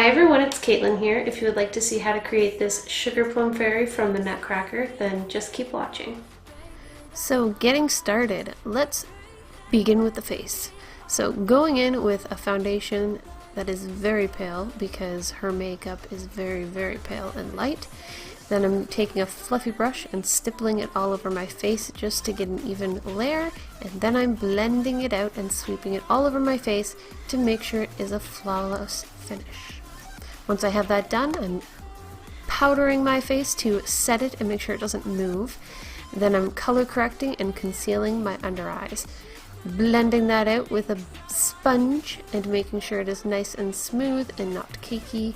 Hi everyone, it's Caitlyn here. If you would like to see how to create this Sugar Plum Fairy from the Nutcracker, then just keep watching. So getting started, let's begin with the face. So going in with a foundation that is very pale because her makeup is very pale and light. Then I'm taking a fluffy brush and stippling it all over my face just to get an even layer, and then I'm blending it out and sweeping it all over my face to make sure it is a flawless finish. Once I have that done, I'm powdering my face to set it and make sure it doesn't move. Then I'm color correcting and concealing my under eyes. Blending that out with a sponge and making sure it is nice and smooth and not cakey.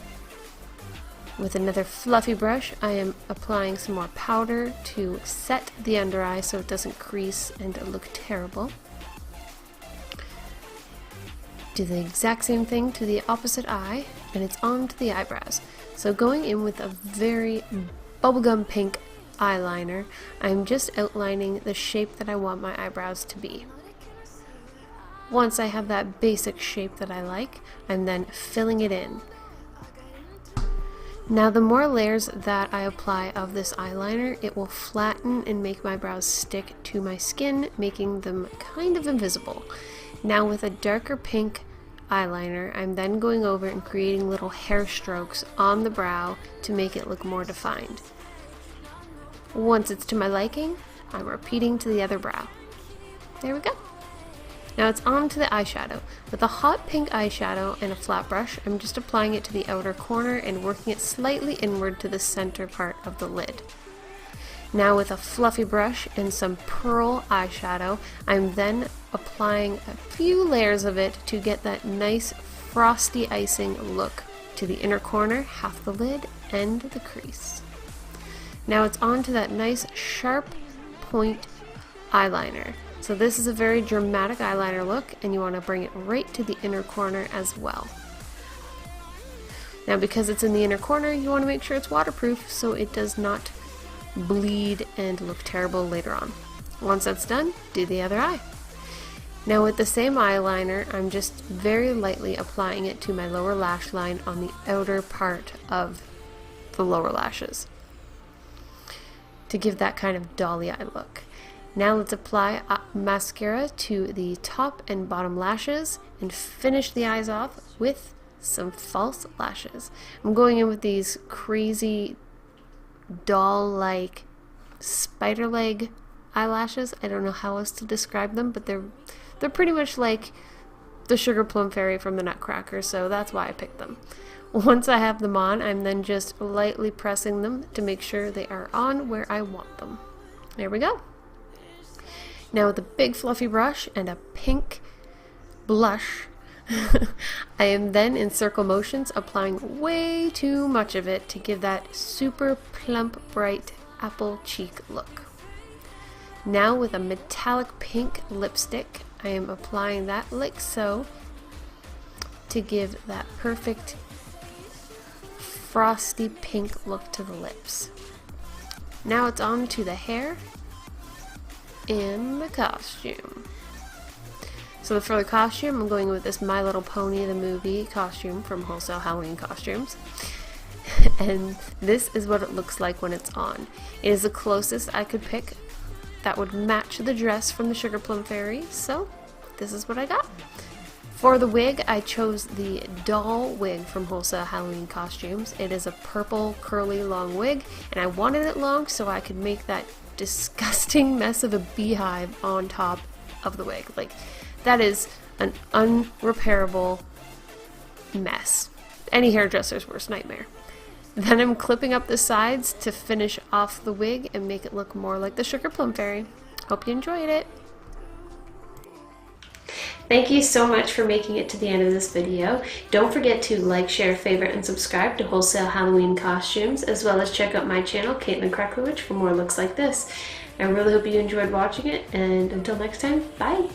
With another fluffy brush, I am applying some more powder to set the under eye so it doesn't crease and look terrible. Do the exact same thing to the opposite eye, and it's on to the eyebrows. So going in with a very bubblegum pink eyeliner, I'm just outlining the shape that I want my eyebrows to be. Once I have that basic shape that I like, I'm then filling it in. Now the more layers that I apply of this eyeliner, it will flatten and make my brows stick to my skin, making them kind of invisible. Now with a darker pink eyeliner, I'm then going over and creating little hair strokes on the brow to make it look more defined. Once it's to my liking, I'm repeating to the other brow. There we go. Now it's on to the eyeshadow. With a hot pink eyeshadow and a flat brush, I'm just applying it to the outer corner and working it slightly inward to the center part of the lid. Now with a fluffy brush and some pearl eyeshadow, I'm then applying a few layers of it to get that nice frosty icing look to the inner corner, half the lid, and the crease. Now it's on to that nice sharp point eyeliner. So this is a very dramatic eyeliner look, and you want to bring it right to the inner corner as well. Now because it's in the inner corner, you want to make sure it's waterproof so it does not bleed and look terrible later on. Once that's done, do the other eye. Now with the same eyeliner, I'm just very lightly applying it to my lower lash line on the outer part of the lower lashes to give that kind of dolly eye look. Now let's apply mascara to the top and bottom lashes and finish the eyes off with some false lashes. I'm going in with these crazy doll-like spider leg eyelashes. I don't know how else to describe them, but they're pretty much like the Sugar Plum Fairy from the Nutcracker, so that's why I picked them. Once I have them on, I'm then just lightly pressing them to make sure they are on where I want them. There we go. Now with a big fluffy brush and a pink blush, I am then in circle motions applying way too much of it to give that super plump, bright apple cheek look. Now with a metallic pink lipstick, I am applying that like so to give that perfect frosty pink look to the lips. Now it's on to the hair and the costume. So for the costume, I'm going with this My Little Pony the movie costume from Wholesale Halloween Costumes. And this is what it looks like when it's on. It is the closest I could pick that would match the dress from the Sugar Plum Fairy, so this is what I got. For the wig, I chose the doll wig from Wholesale Halloween Costumes. It is a purple curly long wig, and I wanted it long so I could make that disgusting mess of a beehive on top of the wig. Like, that is an unrepairable mess. Any hairdresser's worst nightmare. Then I'm clipping up the sides to finish off the wig and make it look more like the Sugar Plum Fairy. Hope you enjoyed it. Thank you so much for making it to the end of this video. Don't forget to like, share, favorite, and subscribe to Wholesale Halloween Costumes, as well as check out my channel, Caitlyn Kreklewich, for more looks like this. I really hope you enjoyed watching it, and until next time, bye!